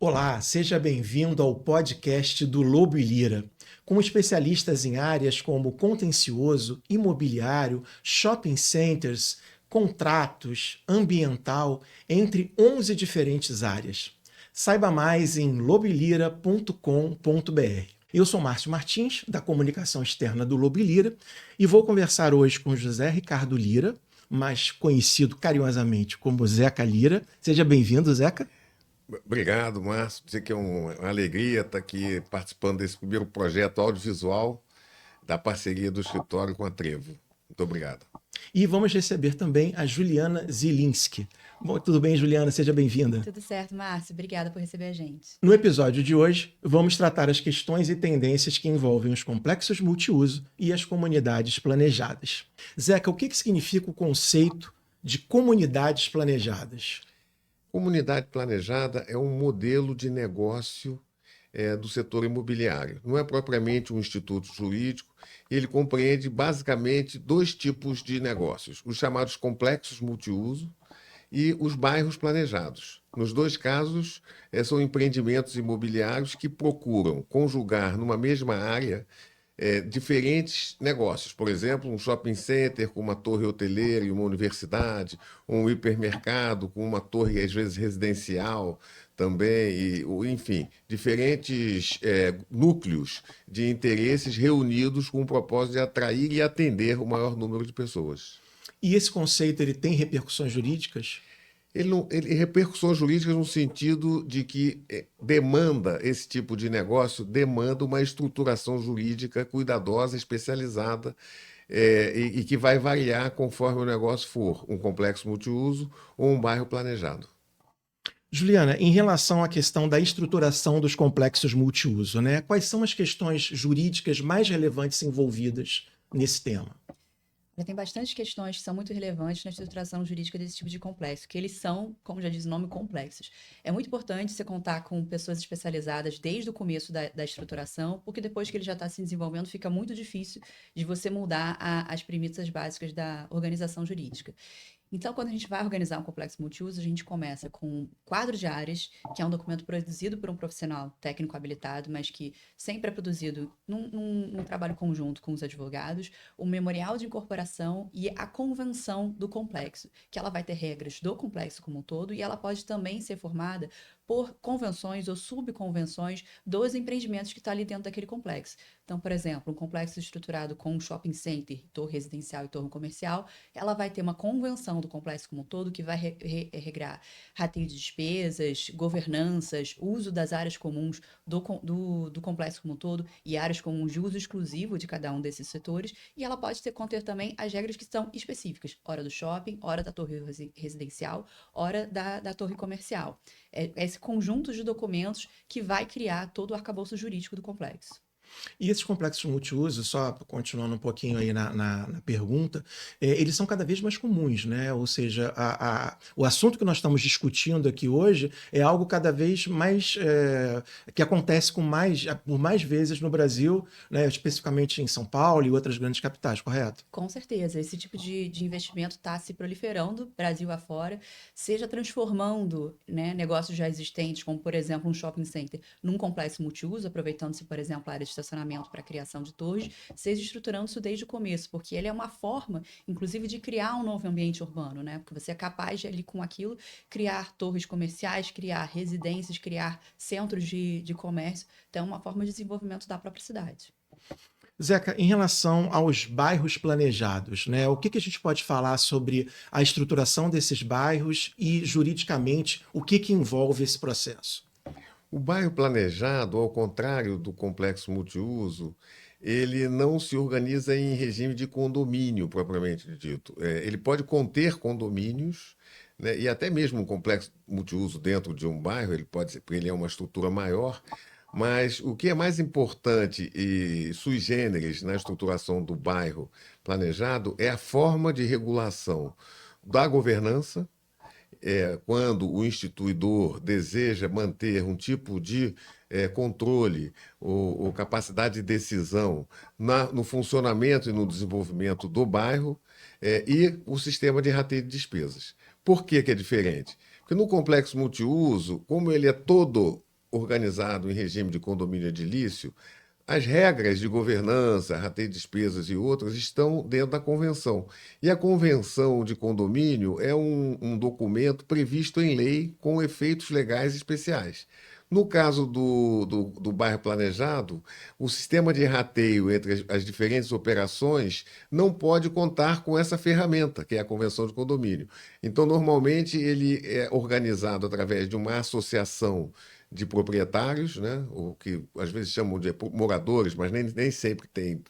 Olá, seja bem-vindo ao podcast do Lobo e Lira. Com especialistas em áreas como contencioso, imobiliário, shopping centers, contratos, ambiental, entre 11 diferentes áreas. Saiba mais em loboelira.com.br. Eu sou Márcio Martins, da comunicação externa do Lobo e Lira, e vou conversar hoje com José Ricardo Lira, mais conhecido carinhosamente como Zeca Lira. Seja bem-vindo, Zeca. Obrigado, Márcio. Dizer que é uma alegria estar aqui participando desse primeiro projeto audiovisual da parceria do escritório com a Trevo. Muito obrigado. E vamos receber também a Juliana Zilinski. Bom, tudo bem, Juliana? Seja bem-vinda. Tudo certo, Márcio. Obrigada por receber a gente. No episódio de hoje, vamos tratar as questões e tendências que envolvem os complexos multiuso e as comunidades planejadas. Zeca, o que significa o conceito de comunidades planejadas? Comunidade planejada é um modelo de negócio do setor imobiliário. Não é propriamente um instituto jurídico, ele compreende basicamente dois tipos de negócios: os chamados complexos multiuso e os bairros planejados. Nos dois casos, são empreendimentos imobiliários que procuram conjugar numa mesma área diferentes negócios. Por exemplo, um shopping center com uma torre hoteleira e uma universidade, um hipermercado com uma torre, às vezes, residencial também, enfim, diferentes núcleos de interesses reunidos com o propósito de atrair e atender o maior número de pessoas. E esse conceito ele tem repercussões jurídicas? Ele repercussões jurídicas no sentido de que esse tipo de negócio demanda uma estruturação jurídica cuidadosa, especializada, e que vai variar conforme o negócio for um complexo multiuso ou um bairro planejado. Juliana, em relação à questão da estruturação dos complexos multiuso, né? Quais são as questões jurídicas mais relevantes envolvidas nesse tema? Tem bastante questões que são muito relevantes na estruturação jurídica desse tipo de complexo, que eles são, como já diz o nome, complexos. É muito importante você contar com pessoas especializadas desde o começo da estruturação, porque depois que ele já está se desenvolvendo, fica muito difícil de você mudar as premissas básicas da organização jurídica. Então, quando a gente vai organizar um complexo multiuso, a gente começa com um quadro de áreas, que é um documento produzido por um profissional técnico habilitado, mas que sempre é produzido num trabalho conjunto com os advogados, o memorial de incorporação e a convenção do complexo, que ela vai ter regras do complexo como um todo e ela pode também ser formada por convenções ou subconvenções dos empreendimentos que estão ali dentro daquele complexo. Então, por exemplo, um complexo estruturado com um shopping center, torre residencial e torre comercial, ela vai ter uma convenção do complexo como um todo que vai regrar rateio de despesas, governanças, uso das áreas comuns do complexo como um todo e áreas comuns de uso exclusivo de cada um desses setores, e ela pode conter também as regras que são específicas, hora do shopping, hora da torre residencial, hora da torre comercial. É esse conjunto de documentos que vai criar todo o arcabouço jurídico do complexo. E esses complexos multiuso, só continuando um pouquinho aí na pergunta, eles são cada vez mais comuns, né? Ou seja, o assunto que nós estamos discutindo aqui hoje é algo cada vez mais que acontece por mais vezes no Brasil, né? Especificamente em São Paulo e outras grandes capitais, correto? Com certeza, esse tipo de investimento está se proliferando Brasil afora, seja transformando, né, negócios já existentes, como por exemplo um shopping center, num complexo multiuso, aproveitando-se, por exemplo, a área de estacionamento para a criação de torres, seja estruturando isso desde o começo, porque ele é uma forma, inclusive, de criar um novo ambiente urbano, né? Porque você é capaz de, ali com aquilo, criar torres comerciais, criar residências, criar centros de comércio. Então, é uma forma de desenvolvimento da própria cidade. Zeca, em relação aos bairros planejados, né, o que a gente pode falar sobre a estruturação desses bairros e, juridicamente, o que envolve esse processo? O bairro planejado, ao contrário do complexo multiuso, ele não se organiza em regime de condomínio, propriamente dito. Ele pode conter condomínios, né, e até mesmo um complexo multiuso dentro de um bairro, ele pode ser, porque ele é uma estrutura maior, mas o que é mais importante e sui generis na estruturação do bairro planejado é a forma de regulação da governança, quando o instituidor deseja manter um tipo de controle ou capacidade de decisão no funcionamento e no desenvolvimento do bairro, e o sistema de rateio de despesas. Por que é diferente? Porque no complexo multiuso, como ele é todo organizado em regime de condomínio edilício, as regras de governança, rateio de despesas e outras estão dentro da convenção. E a convenção de condomínio é um documento previsto em lei com efeitos legais especiais. No caso do bairro planejado, o sistema de rateio entre as diferentes operações não pode contar com essa ferramenta, que é a convenção de condomínio. Então, normalmente, ele é organizado através de uma associação de proprietários, né? O que às vezes chamam de moradores, mas nem sempre tem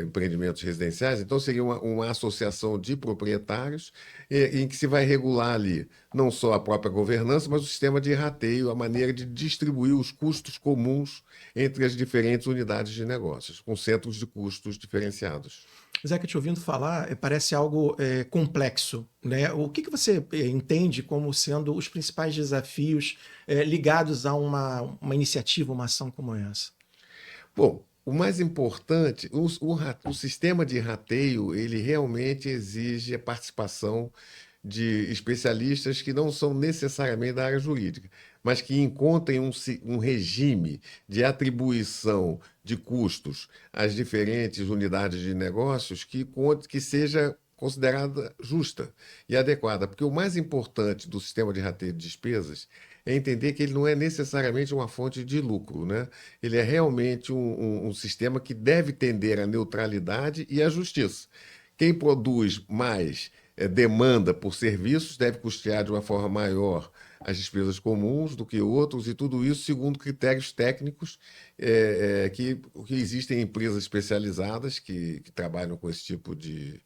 empreendimentos residenciais. Então, seria uma associação de proprietários em que se vai regular ali não só a própria governança, mas o sistema de rateio, a maneira de distribuir os custos comuns entre as diferentes unidades de negócios, com centros de custos diferenciados. Zeca, te ouvindo falar, parece algo complexo, né? O que você entende como sendo os principais desafios ligados a uma iniciativa, uma ação como essa? Bom, o mais importante, o sistema de rateio, ele realmente exige a participação de especialistas que não são necessariamente da área jurídica, mas que encontrem um regime de atribuição de custos às diferentes unidades de negócios que seja considerada justa e adequada. Porque o mais importante do sistema de rateio de despesas é entender que ele não é necessariamente uma fonte de lucro, né? Ele é realmente um sistema que deve tender à neutralidade e à justiça. Quem produz mais demanda por serviços deve custear de uma forma maior as despesas comuns do que outros, e tudo isso segundo critérios técnicos que existem em empresas especializadas que trabalham com esse tipo de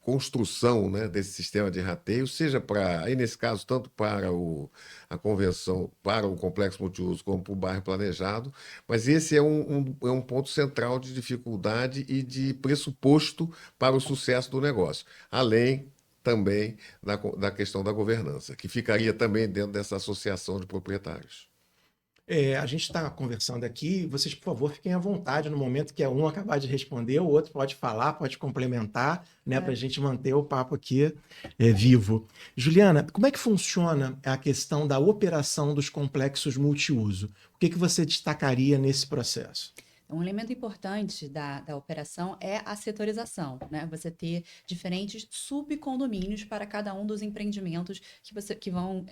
construção, né, desse sistema de rateio, seja para, aí nesse caso, tanto para a convenção, para o complexo multiuso, como para o bairro planejado, mas esse é um ponto central de dificuldade e de pressuposto para o sucesso do negócio, além também da questão da governança, que ficaria também dentro dessa associação de proprietários. A gente está conversando aqui, vocês, por favor, fiquem à vontade no momento que um acabar de responder, o outro pode falar, pode complementar, né, para a gente manter o papo aqui vivo. Juliana, como é que funciona a questão da operação dos complexos multiuso? O que você destacaria nesse processo? Um elemento importante da operação é a setorização, né? Você ter diferentes subcondomínios para cada um dos empreendimentos que vão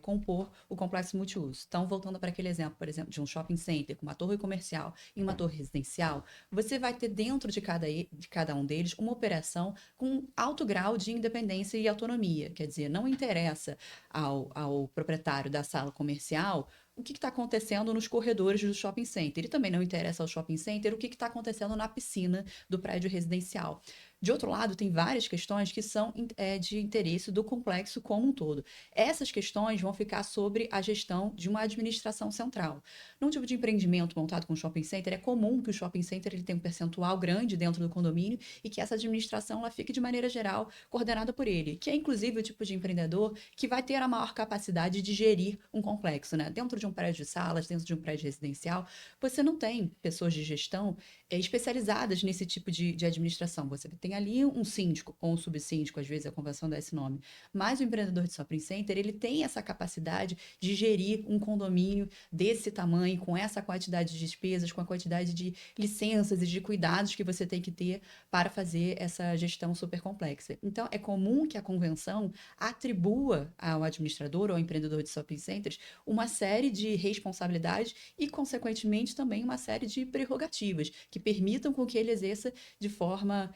compor o complexo multiuso. Então, voltando para aquele exemplo, por exemplo, de um shopping center com uma torre comercial e uma torre residencial, você vai ter dentro de cada um deles uma operação com alto grau de independência e autonomia. Quer dizer, não interessa ao proprietário da sala comercial o que está acontecendo nos corredores do shopping center. E também não interessa ao shopping center o que está acontecendo na piscina do prédio residencial. De outro lado, tem várias questões que são de interesse do complexo como um todo. Essas questões vão ficar sobre a gestão de uma administração central. Num tipo de empreendimento montado com shopping center, é comum que o shopping center ele tenha um percentual grande dentro do condomínio e que essa administração ela fique, de maneira geral, coordenada por ele, que é, inclusive, o tipo de empreendedor que vai ter a maior capacidade de gerir um complexo, né? Dentro de um prédio de salas, dentro de um prédio residencial, você não tem pessoas de gestão especializadas nesse tipo de administração. Você tem ali um síndico ou um subsíndico, às vezes a convenção dá esse nome. Mas o empreendedor de shopping center, ele tem essa capacidade de gerir um condomínio desse tamanho, com essa quantidade de despesas, com a quantidade de licenças e de cuidados que você tem que ter para fazer essa gestão super complexa. Então, é comum que a convenção atribua ao administrador ou ao empreendedor de shopping centers uma série de responsabilidades e, consequentemente, também uma série de prerrogativas que permitam com que ele exerça de forma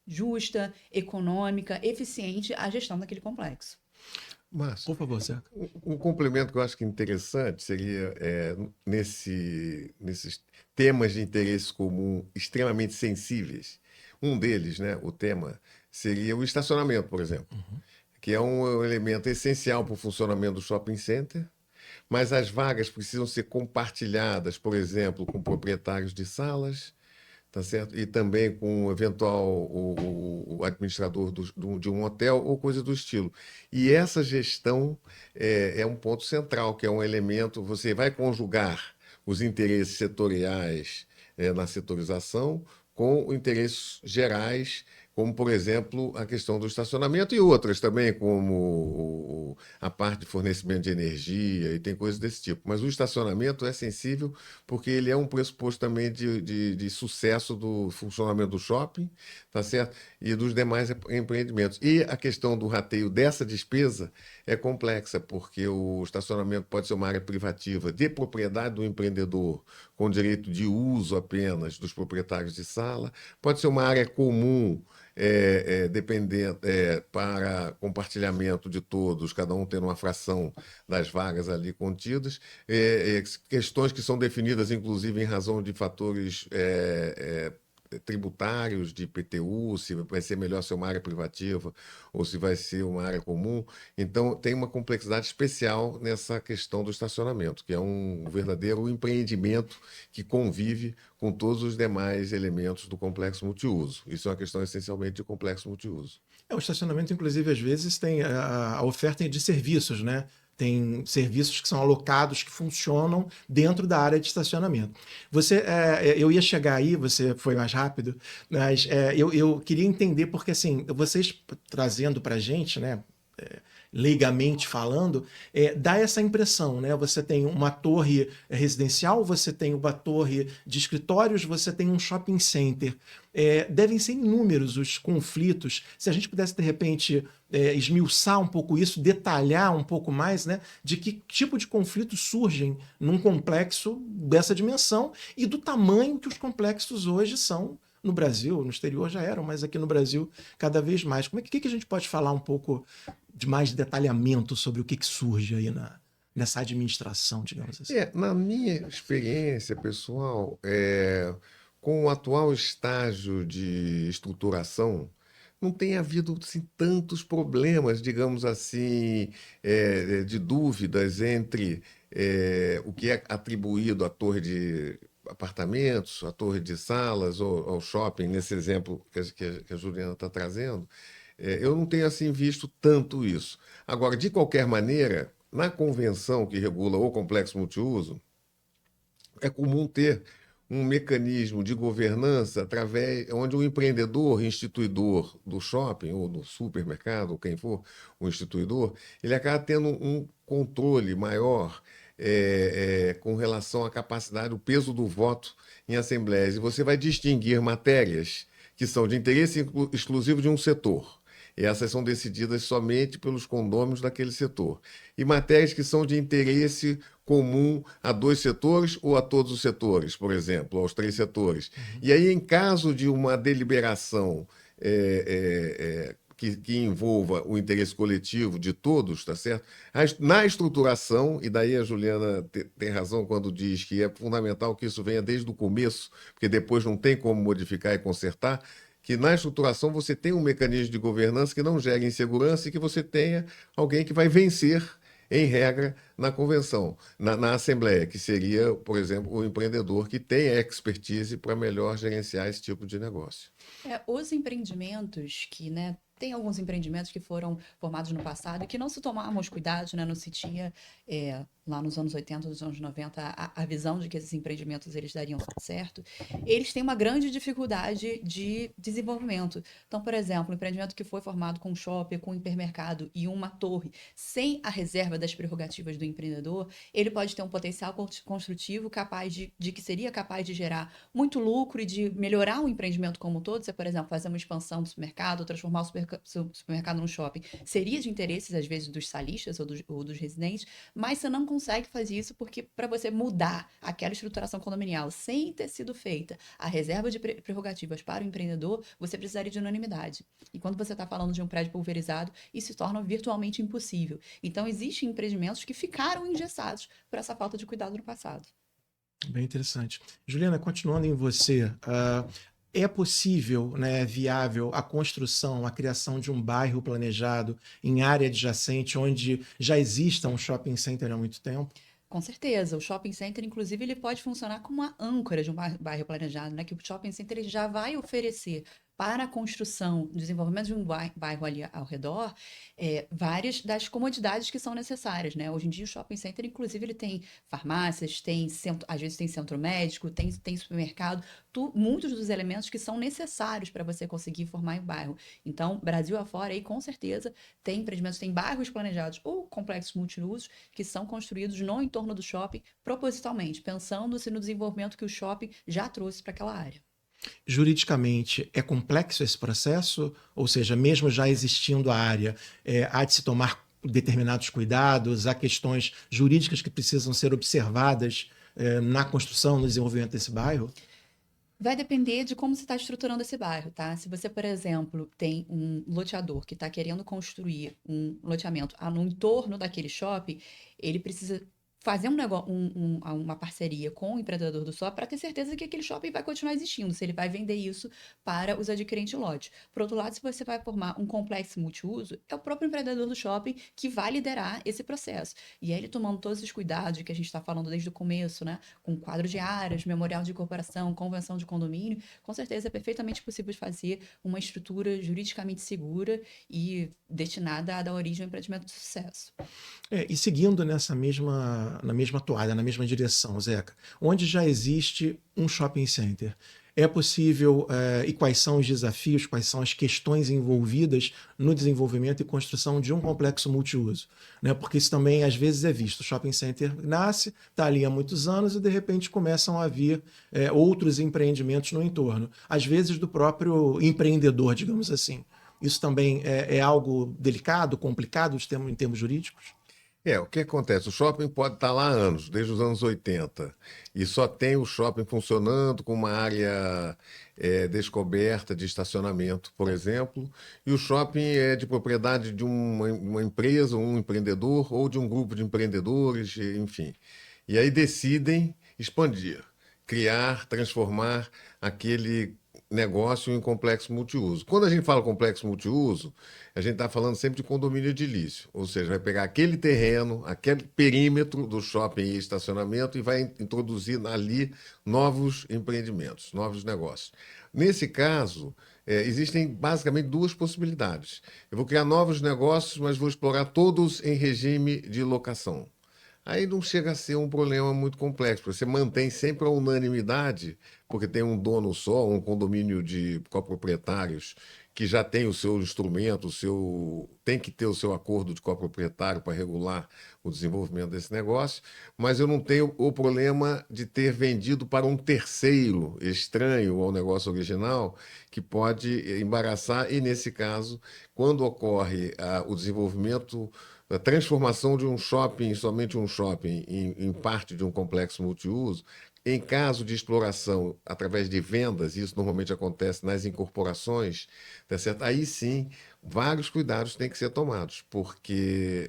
justa, econômica, eficiente a gestão daquele complexo. Márcio, por favor, Zeca. Um complemento que eu acho que interessante seria nesses temas de interesse comum extremamente sensíveis. Um deles, né, o tema, seria o estacionamento, por exemplo, que é um elemento essencial para o funcionamento do shopping center, mas as vagas precisam ser compartilhadas, por exemplo, com proprietários de salas, tá certo? E também com o eventual o administrador de um hotel ou coisa do estilo. E essa gestão é um ponto central, que é um elemento, você vai conjugar os interesses setoriais na setorização com interesses gerais, como, por exemplo, a questão do estacionamento e outras também, como a parte de fornecimento de energia e tem coisas desse tipo. Mas o estacionamento é sensível porque ele é um pressuposto também de sucesso do funcionamento do shopping, tá certo? E dos demais empreendimentos. E a questão do rateio dessa despesa é complexa, porque o estacionamento pode ser uma área privativa de propriedade do empreendedor, com direito de uso apenas dos proprietários de sala, pode ser uma área comum, dependendo, para compartilhamento de todos, cada um tendo uma fração das vagas ali contidas, questões que são definidas, inclusive, em razão de fatores tributários de IPTU, se vai ser melhor ser uma área privativa ou se vai ser uma área comum. Então, tem uma complexidade especial nessa questão do estacionamento, que é um verdadeiro empreendimento que convive com todos os demais elementos do complexo multiuso. Isso é uma questão essencialmente de complexo multiuso. O estacionamento, inclusive, às vezes tem a oferta de serviços, né? Tem serviços que são alocados, que funcionam dentro da área de estacionamento. Eu ia chegar aí, você foi mais rápido, mas eu queria entender, porque assim, vocês trazendo para a gente, né? Leigamente falando, dá essa impressão, né? Você tem uma torre residencial, você tem uma torre de escritórios, você tem um shopping center. Devem ser inúmeros os conflitos. Se a gente pudesse, de repente, esmiuçar um pouco isso, detalhar um pouco mais, né? De que tipo de conflitos surgem num complexo dessa dimensão e do tamanho que os complexos hoje são no Brasil, no exterior já eram, mas aqui no Brasil cada vez mais. O que a gente pode falar um pouco de mais detalhamento sobre o que surge aí nessa administração, digamos assim? Na minha experiência pessoal, com o atual estágio de estruturação, não tem havido assim, tantos problemas, digamos assim, de dúvidas entre o que é atribuído à torre de apartamentos, à torre de salas ou ao shopping, nesse exemplo que a Juliana está trazendo. Eu não tenho assim visto tanto isso. Agora, de qualquer maneira, na convenção que regula o complexo multiuso, é comum ter um mecanismo de governança através onde o empreendedor, instituidor do shopping ou do supermercado, ou quem for o instituidor, ele acaba tendo um controle maior com relação à capacidade, o peso do voto em assembleias. E você vai distinguir matérias que são de interesse exclusivo de um setor. E essas são decididas somente pelos condôminos daquele setor. E matérias que são de interesse comum a 2 setores ou a todos os setores, por exemplo, aos 3 setores. E aí, em caso de uma deliberação que envolva o interesse coletivo de todos, tá certo? Na estruturação, e daí a Juliana tem razão quando diz que é fundamental que isso venha desde o começo, porque depois não tem como modificar e consertar, que na estruturação você tem um mecanismo de governança que não gere insegurança e que você tenha alguém que vai vencer, em regra, na convenção, na assembleia, que seria, por exemplo, o empreendedor que tem a expertise para melhor gerenciar esse tipo de negócio. Os empreendimentos que, né, tem alguns empreendimentos que foram formados no passado e que não se tomavam os cuidados, né, não se tinha, lá nos anos 80, nos anos 90, a visão de que esses empreendimentos eles dariam certo, eles têm uma grande dificuldade de desenvolvimento. Então, por exemplo, um empreendimento que foi formado com um shopping, com um hipermercado e uma torre, sem a reserva das prerrogativas do empreendedor, ele pode ter um potencial construtivo capaz de que seria capaz de gerar muito lucro e de melhorar o empreendimento como um todo. Você, por exemplo, fazer uma expansão do supermercado, transformar o supermercado num shopping, seria de interesse, às vezes, dos salistas ou dos residentes, mas você não consegue fazer isso porque, para você mudar aquela estruturação condominial sem ter sido feita a reserva de prerrogativas para o empreendedor, você precisaria de unanimidade. E quando você está falando de um prédio pulverizado, isso se torna virtualmente impossível. Então, existem empreendimentos que ficaram engessados por essa falta de cuidado no passado. Bem interessante. Juliana, continuando em você, é possível, né, viável a construção, a criação de um bairro planejado em área adjacente, onde já exista um shopping center há muito tempo? Com certeza, o shopping center, inclusive, ele pode funcionar como uma âncora de um bairro planejado, né? Que o shopping center ele já vai oferecer para a construção, desenvolvimento de um bairro ali ao redor, várias das comodidades que são necessárias, né? Hoje em dia o shopping center, inclusive, ele tem farmácias, tem centro, às vezes tem centro médico, tem supermercado, muitos dos elementos que são necessários para você conseguir formar um bairro. Então, Brasil afora, aí com certeza tem empreendimentos, tem bairros planejados ou complexos multiusos que são construídos no entorno do shopping propositalmente, pensando-se no desenvolvimento que o shopping já trouxe para aquela área. Juridicamente, é complexo esse processo? Ou seja, mesmo já existindo a área, há de se tomar determinados cuidados, há questões jurídicas que precisam ser observadas na construção, no desenvolvimento desse bairro? Vai depender de como você está estruturando esse bairro, tá? Se você, por exemplo, tem um loteador que está querendo construir um loteamento no entorno daquele shopping, ele precisa fazer uma parceria com o empreendedor do shopping para ter certeza que aquele shopping vai continuar existindo, se ele vai vender isso para os adquirentes de lote. Por outro lado, se você vai formar um complexo multiuso, é o próprio empreendedor do shopping que vai liderar esse processo. E aí ele tomando todos os cuidados que a gente está falando desde o começo, né? Com quadro de áreas, memorial de incorporação, convenção de condomínio, com certeza é perfeitamente possível de fazer uma estrutura juridicamente segura e destinada a dar origem ao empreendimento de sucesso. E seguindo na mesma toada, na mesma direção, Zeca, onde já existe um shopping center, é possível, e quais são os desafios, quais são as questões envolvidas no desenvolvimento e construção de um complexo multiuso? Né? Porque isso também às vezes é visto. O shopping center nasce, está ali há muitos anos e de repente começam a vir outros empreendimentos no entorno. Às vezes do próprio empreendedor, digamos assim. Isso também é algo delicado, complicado em termos jurídicos? O que acontece? O shopping pode estar lá há anos, desde os anos 80, e só tem o shopping funcionando com uma área descoberta de estacionamento, por exemplo, e o shopping é de propriedade de uma empresa, um empreendedor ou de um grupo de empreendedores, enfim. E aí decidem expandir, criar, transformar aquele negócio em complexo multiuso. Quando a gente fala complexo multiuso, a gente está falando sempre de condomínio edilício, ou seja, vai pegar aquele terreno, aquele perímetro do shopping e estacionamento e vai introduzir ali novos empreendimentos, novos negócios. Nesse caso, existem basicamente duas possibilidades. Eu vou criar novos negócios, mas vou explorar todos em regime de locação. Aí não chega a ser um problema muito complexo, porque você mantém sempre a unanimidade, porque tem um dono só, um condomínio de coproprietários que já tem o seu instrumento, tem que ter o seu acordo de coproprietário para regular o desenvolvimento desse negócio, mas eu não tenho o problema de ter vendido para um terceiro estranho ao negócio original, que pode embaraçar, e nesse caso, quando ocorre o desenvolvimento, a transformação de um shopping, somente um shopping, em parte de um complexo multiuso, em caso de exploração através de vendas, isso normalmente acontece nas incorporações, tá certo? Aí sim, vários cuidados têm que ser tomados, porque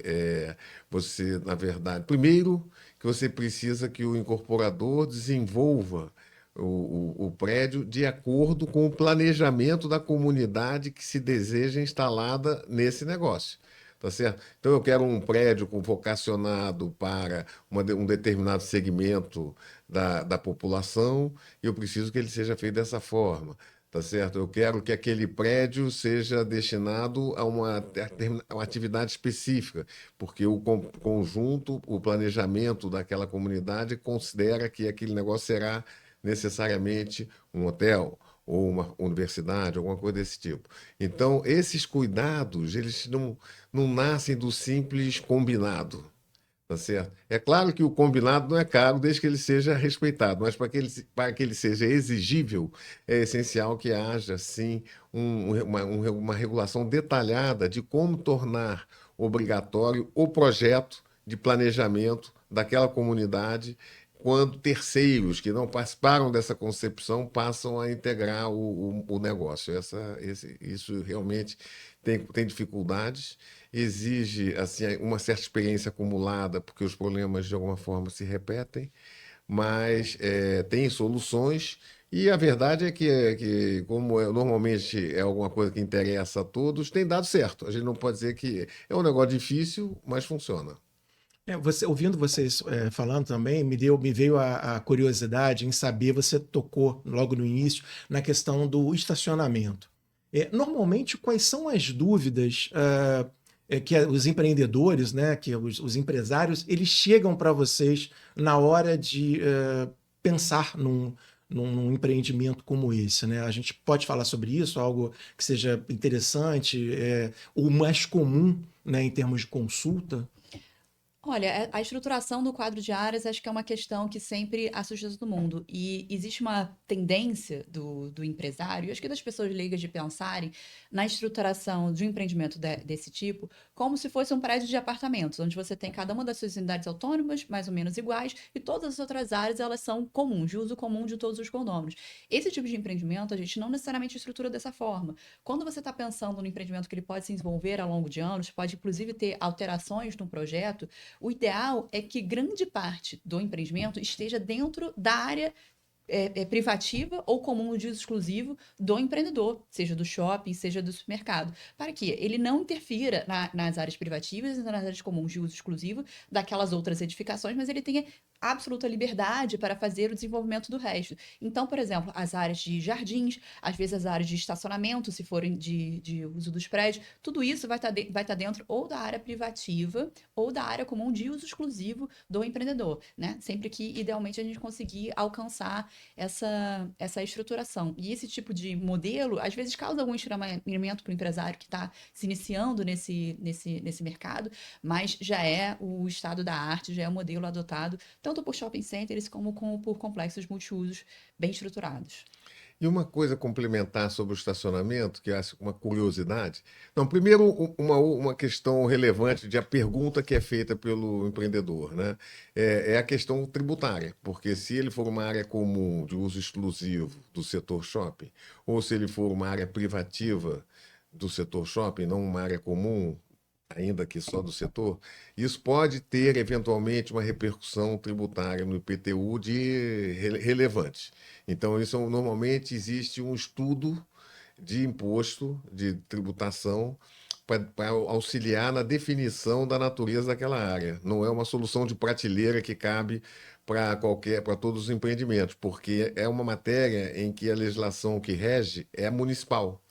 você, na verdade, primeiro que você precisa que o incorporador desenvolva o prédio de acordo com o planejamento da comunidade que se deseja instalada nesse negócio. Tá certo? Então, eu quero um prédio vocacionado para um determinado segmento da população e eu preciso que ele seja feito dessa forma. Tá certo? Eu quero que aquele prédio seja destinado a uma atividade específica, porque o conjunto, o planejamento daquela comunidade considera que aquele negócio será necessariamente um hotel ou uma universidade, alguma coisa desse tipo. Então, esses cuidados, eles não nascem do simples combinado, tá certo? É claro que o combinado não é caro desde que ele seja respeitado, mas para que ele seja exigível, é essencial que haja, sim, uma regulação detalhada de como tornar obrigatório o projeto de planejamento daquela comunidade quando terceiros que não participaram dessa concepção passam a integrar o negócio. Isso realmente tem dificuldades, exige assim, uma certa experiência acumulada, porque os problemas de alguma forma se repetem, mas tem soluções. E a verdade é que como normalmente é alguma coisa que interessa a todos, tem dado certo. A gente não pode dizer que é um negócio difícil, mas funciona. Ouvindo vocês falando também, me veio a curiosidade em saber, você tocou logo no início na questão do estacionamento. Normalmente, quais são as dúvidas que os empreendedores, né, que os empresários, eles chegam para vocês na hora de pensar num empreendimento como esse, né? A gente pode falar sobre isso, algo que seja interessante, o mais comum, né, em termos de consulta? Olha, a estruturação do quadro de áreas acho que é uma questão que sempre assusta todo mundo. E existe uma tendência do empresário, e acho que das pessoas leigas, de pensarem na estruturação de um empreendimento desse tipo como se fosse um prédio de apartamentos, onde você tem cada uma das suas unidades autônomas, mais ou menos iguais, e todas as outras áreas elas são comuns, de uso comum de todos os condôminos. Esse tipo de empreendimento a gente não necessariamente estrutura dessa forma. Quando você está pensando no empreendimento que ele pode se desenvolver ao longo de anos, pode inclusive ter alterações no projeto, o ideal é que grande parte do empreendimento esteja dentro da área privativa ou comum de uso exclusivo do empreendedor, seja do shopping, seja do supermercado, para que ele não interfira nas áreas privativas e nas áreas comuns de uso exclusivo daquelas outras edificações, mas ele tenha absoluta liberdade para fazer o desenvolvimento do resto. Então, por exemplo, as áreas de jardins, às vezes as áreas de estacionamento, se forem de uso dos prédios, tudo isso vai estar dentro ou da área privativa ou da área comum de uso exclusivo do empreendedor, né? Sempre que, idealmente, a gente conseguir alcançar essa estruturação. E esse tipo de modelo, às vezes, causa algum estranhamento para o empresário que está se iniciando nesse mercado, mas já é o estado da arte, já é o modelo adotado, tanto por shopping centers como por complexos multiusos bem estruturados. E uma coisa complementar sobre o estacionamento, que eu acho uma curiosidade. Não, primeiro, uma questão relevante de a pergunta que é feita pelo empreendedor, né? É a questão tributária, porque se ele for uma área comum de uso exclusivo do setor shopping, ou se ele for uma área privativa do setor shopping, não uma área comum, ainda que só do setor, isso pode ter eventualmente uma repercussão tributária no IPTU relevante. Então, isso normalmente existe um estudo de imposto, de tributação, para auxiliar na definição da natureza daquela área. Não é uma solução de prateleira que cabe para todos os empreendimentos, porque é uma matéria em que a legislação que rege é municipal.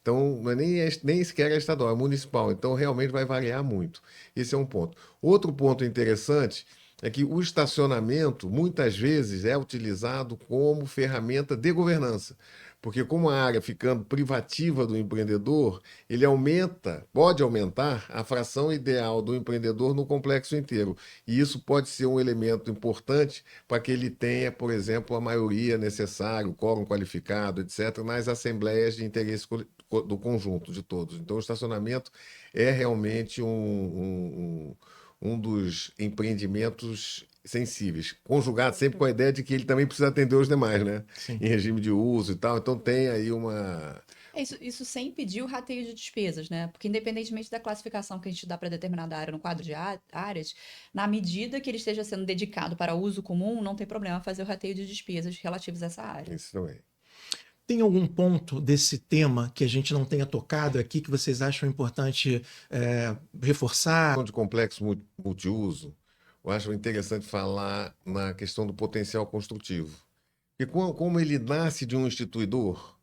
Então, não é nem sequer é estadual, é municipal. Então, realmente vai variar muito. Esse é um ponto. Outro ponto interessante é que o estacionamento, muitas vezes, é utilizado como ferramenta de governança. Porque como a área ficando privativa do empreendedor, ele pode aumentar a fração ideal do empreendedor no complexo inteiro. E isso pode ser um elemento importante para que ele tenha, por exemplo, a maioria necessária, o quórum qualificado, etc., nas assembleias de interesse do conjunto de todos. Então, o estacionamento é realmente um dos empreendimentos sensíveis, conjugado sempre com a ideia de que ele também precisa atender os demais, né? Sim. Em regime de uso e tal. Então, tem aí uma... Isso sem pedir o rateio de despesas, né? Porque independentemente da classificação que a gente dá para determinada área no quadro de áreas, na medida que ele esteja sendo dedicado para uso comum, não tem problema fazer o rateio de despesas relativas a essa área. Isso também. Tem algum ponto desse tema que a gente não tenha tocado aqui que vocês acham importante reforçar? De complexo multiuso, eu acho interessante falar na questão do potencial construtivo. Porque como ele nasce de um instituidor,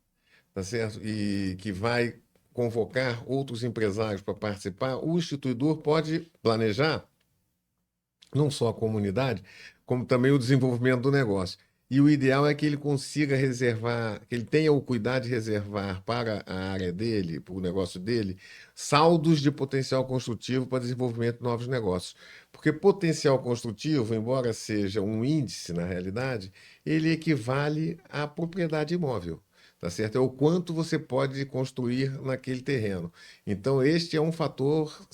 tá certo? E que vai convocar outros empresários para participar, o instituidor pode planejar não só a comunidade, como também o desenvolvimento do negócio. E o ideal é que ele consiga reservar, que ele tenha o cuidado de reservar para a área dele, para o negócio dele, saldos de potencial construtivo para desenvolvimento de novos negócios. Porque potencial construtivo, embora seja um índice na realidade, ele equivale à propriedade imóvel. Tá certo? É o quanto você pode construir naquele terreno. Então, este é um fator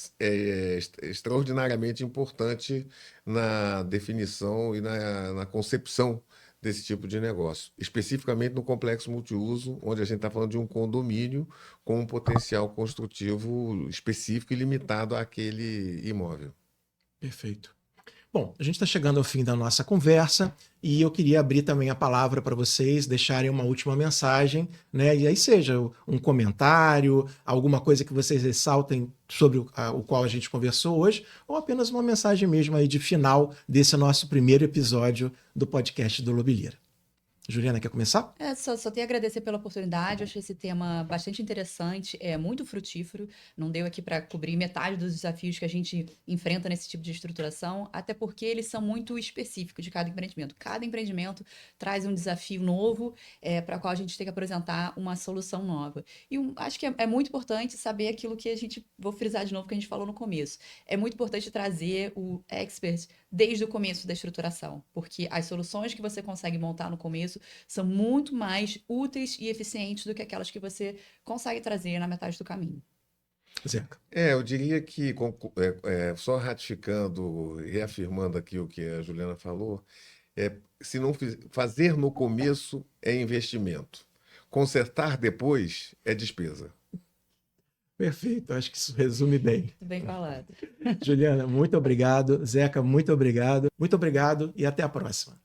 extraordinariamente importante na definição e na concepção desse tipo de negócio, especificamente no complexo multiuso, onde a gente está falando de um condomínio com um potencial construtivo específico e limitado àquele imóvel. Perfeito. Bom, a gente está chegando ao fim da nossa conversa e eu queria abrir também a palavra para vocês deixarem uma última mensagem, né? E aí seja um comentário, alguma coisa que vocês ressaltem sobre o qual a gente conversou hoje, ou apenas uma mensagem mesmo aí de final desse nosso primeiro episódio do podcast do Lobilira. Juliana, quer começar? Só tenho a agradecer pela oportunidade. Eu achei esse tema bastante interessante, muito frutífero. Não deu aqui para cobrir metade dos desafios que a gente enfrenta nesse tipo de estruturação, até porque eles são muito específicos de cada empreendimento. Cada empreendimento traz um desafio novo, para o qual a gente tem que apresentar uma solução nova. E acho que é muito importante saber aquilo que vou frisar de novo, que a gente falou no começo. É muito importante trazer o expert desde o começo da estruturação, porque as soluções que você consegue montar no começo são muito mais úteis e eficientes do que aquelas que você consegue trazer na metade do caminho. Zeca. Eu diria que, só ratificando, reafirmando aqui o que a Juliana falou, se não fazer no começo é investimento, consertar depois é despesa. Perfeito, acho que isso resume bem. Muito bem falado. Juliana, muito obrigado. Zeca, muito obrigado. Muito obrigado e até a próxima.